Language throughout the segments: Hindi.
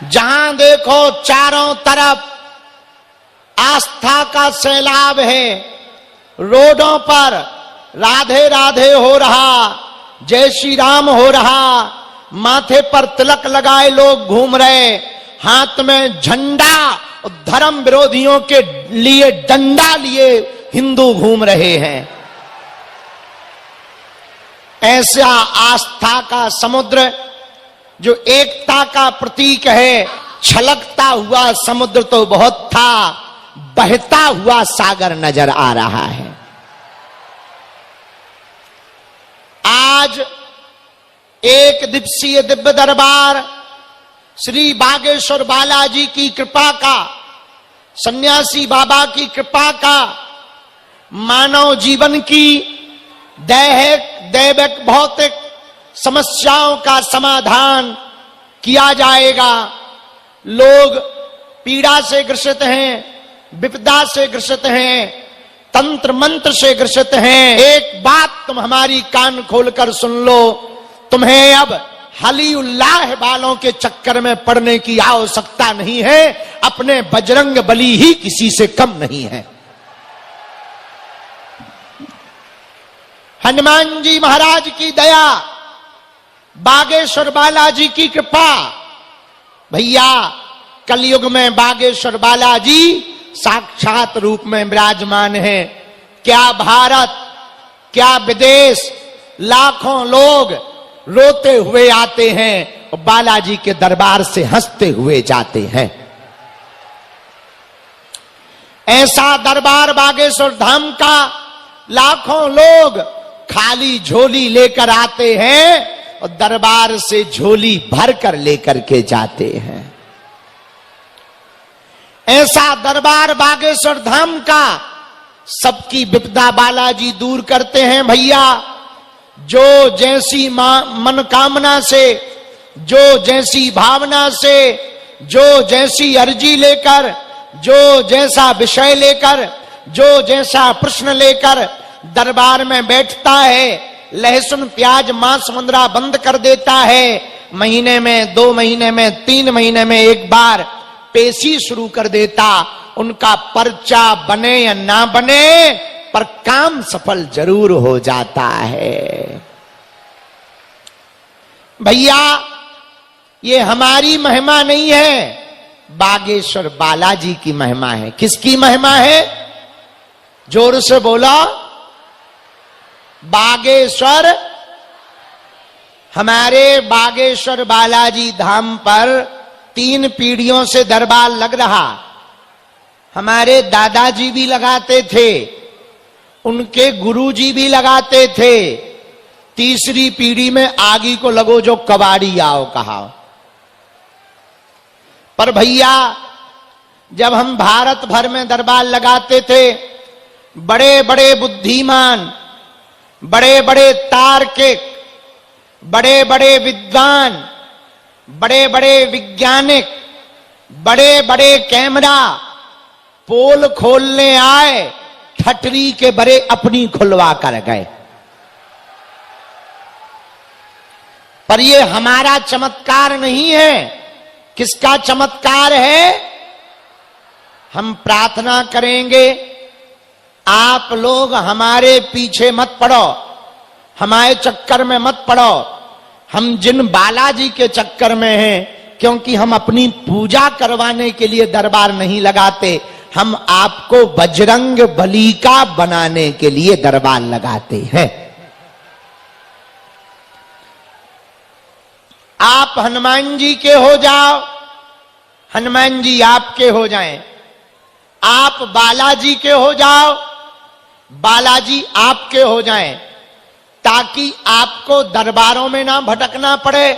जहां देखो चारों तरफ आस्था का सैलाब है। रोडों पर राधे राधे हो रहा, जय श्री राम हो रहा, माथे पर तिलक लगाए लोग घूम रहे, हाथ में झंडा, धर्म विरोधियों के लिए डंडा लिए हिंदू घूम रहे हैं। ऐसा आस्था का समुद्र जो एकता का प्रतीक है, छलकता हुआ समुद्र तो बहुत था, बहता हुआ सागर नजर आ रहा है। आज एक दिवसीय दिव्य दरबार श्री बागेश्वर बालाजी की कृपा का, सन्यासी बाबा की कृपा का, मानव जीवन की दैविक भौतिक समस्याओं का समाधान किया जाएगा। लोग पीड़ा से ग्रसित हैं, विपदा से ग्रसित हैं, तंत्र मंत्र से ग्रसित हैं। एक बात तुम हमारी कान खोलकर सुन लो, तुम्हें अब हली उल्लाह वालों के चक्कर में पड़ने की आवश्यकता नहीं है। अपने बजरंग बली ही किसी से कम नहीं है। हनुमान जी महाराज की दया, बागेश्वर बालाजी की कृपा। भैया कलयुग में बागेश्वर बालाजी साक्षात रूप में विराजमान है। क्या भारत, क्या विदेश, लाखों लोग रोते हुए आते हैं और बालाजी के दरबार से हंसते हुए जाते हैं। ऐसा दरबार बागेश्वर धाम का लाखों लोग खाली झोली लेकर आते हैं और दरबार से झोली भर कर लेकर के जाते हैं। ऐसा दरबार बागेश्वर धाम का सबकी विपदा बालाजी दूर करते हैं। भैया जो जैसी मनोकामना से, जो जैसी भावना से, जो जैसी अर्जी लेकर, जो जैसा विषय लेकर, जो जैसा प्रश्न लेकर दरबार में बैठता है, लहसुन प्याज मांस मुंद्रा बंद कर देता है, महीने में, 2 महीने में, 3 महीने में एक बार पेशी शुरू कर देता, उनका पर्चा बने या ना बने पर काम सफल जरूर हो जाता है। भैया ये हमारी महिमा नहीं है, बागेश्वर बालाजी की महिमा है। किसकी महिमा है? जोर से बोला। बागेश्वर, हमारे बागेश्वर बालाजी धाम पर 3 पीढ़ियों से दरबार लग रहा। हमारे दादाजी भी लगाते थे, उनके गुरुजी भी लगाते थे, तीसरी पीढ़ी में आगे को लगो जो कबाड़ी आओ कहा। पर भैया जब हम भारत भर में दरबार लगाते थे, बड़े बड़े बुद्धिमान, बड़े बड़े तार्किक, बड़े बड़े विद्वान, बड़े बड़े वैज्ञानिक, बड़े बड़े कैमरा पोल खोलने आए, ठटरी के बड़े अपनी खुलवा कर गए। पर ये हमारा चमत्कार नहीं है। किसका चमत्कार है? हम प्रार्थना करेंगे, आप लोग हमारे पीछे मत पड़ो, हमारे चक्कर में मत पड़ो। हम जिन बालाजी के चक्कर में हैं, क्योंकि हम अपनी पूजा करवाने के लिए दरबार नहीं लगाते, हम आपको बजरंग बली का बनाने के लिए दरबार लगाते हैं। आप हनुमान जी के हो जाओ, हनुमान जी आपके हो जाएं। आप बालाजी के हो जाओ, बालाजी आपके हो जाएं, ताकि आपको दरबारों में ना भटकना पड़े,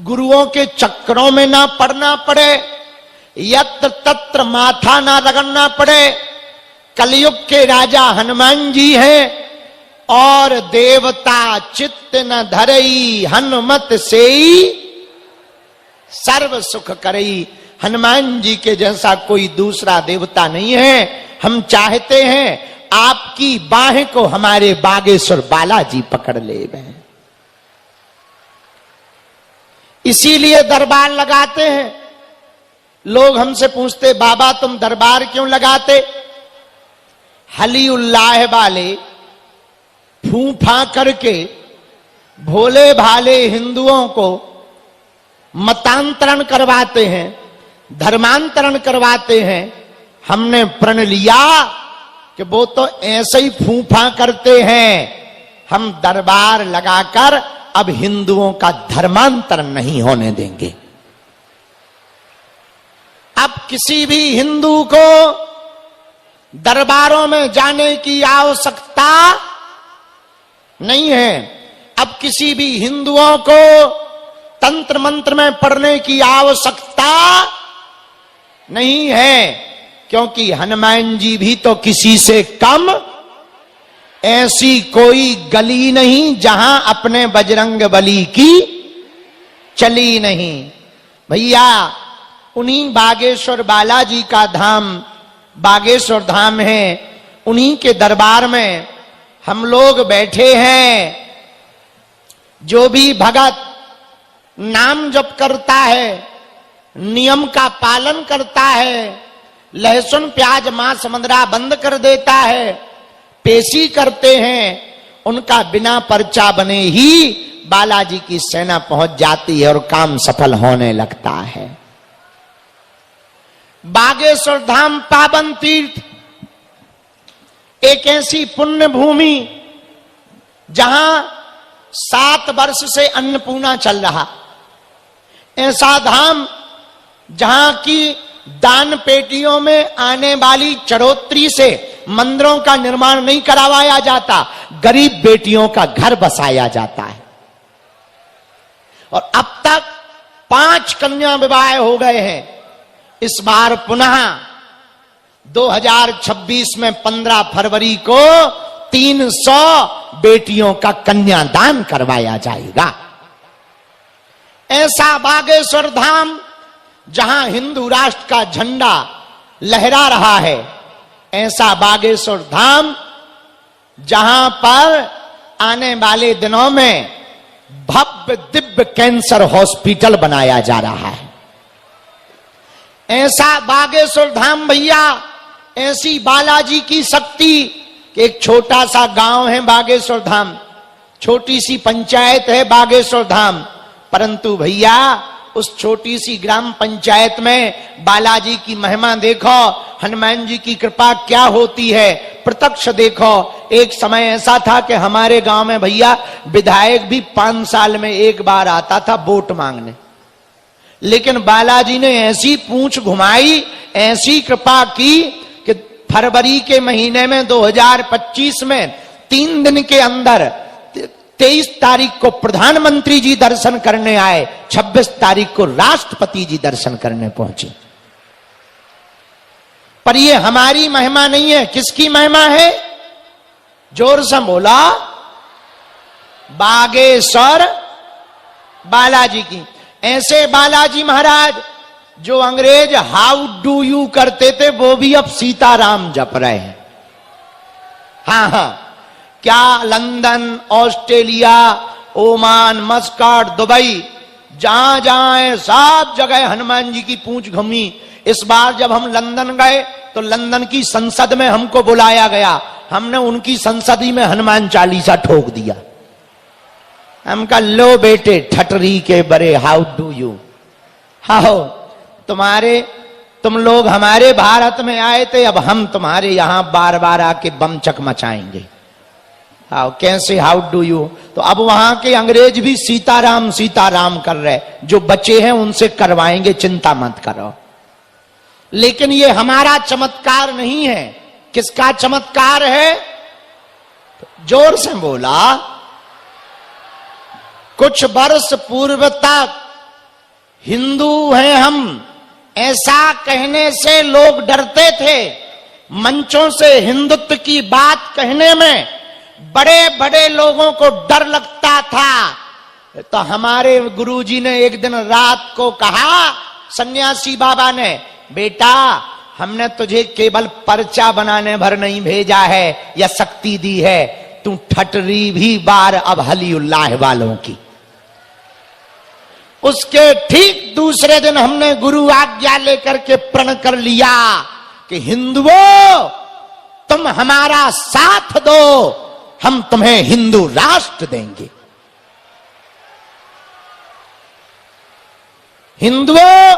गुरुओं के चक्करों में ना पड़ना पड़े, यत्र तत्र माथा ना रगड़ना पड़े। कलयुग के राजा हनुमान जी हैं और देवता चित्त न धरई, हनुमत सेई सर्व सुख करई। हनुमान जी के जैसा कोई दूसरा देवता नहीं है। हम चाहते हैं आपकी बाहें को हमारे बागेश्वर बालाजी पकड़ ले। इसीलिए दरबार लगाते हैं। लोग हमसे पूछते, बाबा तुम दरबार क्यों लगाते? हली उल्लाह वाले फूफा करके भोले भाले हिंदुओं को मतांतरण करवाते हैं, धर्मांतरण करवाते हैं। हमने प्रण लिया कि वो तो ऐसे ही फूफा करते हैं, हम दरबार लगाकर अब हिंदुओं का धर्मांतरण नहीं होने देंगे। अब किसी भी हिंदू को दरबारों में जाने की आवश्यकता नहीं है। अब किसी भी हिंदुओं को तंत्र मंत्र में पढ़ने की आवश्यकता नहीं है, क्योंकि हनुमान जी भी तो किसी से कम, ऐसी कोई गली नहीं जहां अपने बजरंग बली की चली नहीं। भैया उन्हीं बागेश्वर बालाजी का धाम बागेश्वर धाम है, उन्हीं के दरबार में हम लोग बैठे हैं। जो भी भगत नाम जप करता है, नियम का पालन करता है, लहसुन प्याज मांस मदिरा बंद कर देता है, पेशी करते हैं, उनका बिना पर्चा बने ही बालाजी की सेना पहुंच जाती है और काम सफल होने लगता है। बागेश्वर धाम पावन तीर्थ एक ऐसी पुण्य भूमि जहां 7 वर्ष से अन्नपूर्णा चल रहा, ऐसा धाम जहां की दान पेटियों में आने वाली चढ़ोतरी से मंदिरों का निर्माण नहीं करवाया जाता, गरीब बेटियों का घर बसाया जाता है। और अब तक 5 कन्या विवाह हो गए हैं। इस बार पुनः 2026 में 15 फरवरी को 300 बेटियों का कन्यादान करवाया जाएगा। ऐसा बागेश्वर धाम जहां हिंदू राष्ट्र का झंडा लहरा रहा है, ऐसा बागेश्वर धाम जहां पर आने वाले दिनों में भव्य दिव्य कैंसर हॉस्पिटल बनाया जा रहा है। ऐसा बागेश्वर धाम भैया, ऐसी बालाजी की शक्ति कि एक छोटा सा गांव है बागेश्वर धाम, छोटी सी पंचायत है बागेश्वर धाम, परंतु भैया उस छोटी सी ग्राम पंचायत में बालाजी की महिमा देखो, हनुमान जी की कृपा क्या होती है प्रत्यक्ष देखो। एक समय ऐसा था कि हमारे गांव में भैया विधायक भी 5 साल में एक बार आता था वोट मांगने, लेकिन बालाजी ने ऐसी पूंछ घुमाई, ऐसी कृपा की कि फरवरी के महीने में 2025 में 3 दिन के अंदर 23 तारीख को प्रधानमंत्री जी दर्शन करने आए, 26 तारीख को राष्ट्रपति जी दर्शन करने पहुंचे। पर ये हमारी महिमा नहीं है, किसकी महिमा है? जोर से बोला, बागेश्वर बालाजी की। ऐसे बालाजी महाराज जो अंग्रेज हाउ डू यू करते थे, वो भी अब सीताराम जप रहे हैं। हाँ हाँ, क्या London, Australia, Oman, Muscat, Dubai, जहां जहां है सब जगह हनुमान जी की पूंछ घूमी। इस बार जब हम लंदन गए तो लंदन की संसद में हमको बुलाया गया, हमने उनकी संसद ही में हनुमान चालीसा ठोक दिया। हम कहा लो बेटे ठटरी के बड़े, हाउ डू यू, हाउ तुम लोग हमारे भारत में आए थे, अब हम तुम्हारे यहां बार बार आके बम चकमचाएंगे। हाउ कैसे, हाउ डू यू? तो अब वहां के अंग्रेज भी सीताराम सीताराम कर रहे, जो बचे हैं उनसे करवाएंगे, चिंता मत करो। लेकिन ये हमारा चमत्कार नहीं है, किसका चमत्कार है? जोर से बोला। कुछ वर्ष पूर्व तक हिंदू हैं हम, ऐसा कहने से लोग डरते थे। मंचों से हिंदुत्व की बात कहने में बड़े बड़े लोगों को डर लगता था। तो हमारे गुरुजी ने एक दिन रात को कहा, सन्यासी बाबा ने, बेटा हमने तुझे केवल पर्चा बनाने भर नहीं भेजा है या शक्ति दी है, तू ठटरी भी बार अब हली उल्लाह वालों की। उसके ठीक दूसरे दिन हमने गुरु आज्ञा लेकर के प्रण कर लिया कि हिंदुओं, तुम हमारा साथ दो, हम तुम्हें हिंदू राष्ट्र देंगे। हिंदुओं,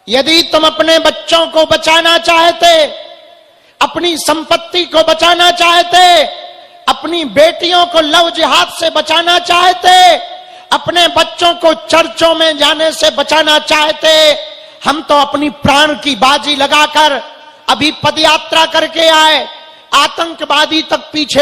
यदि तुम अपने बच्चों को बचाना चाहते, अपनी संपत्ति को बचाना चाहते, अपनी बेटियों को लव जिहाद से बचाना चाहते, अपने बच्चों को चर्चों में जाने से बचाना चाहते, हम तो अपनी प्राण की बाजी लगाकर अभी पदयात्रा करके आए, आतंकवादी तक पीछे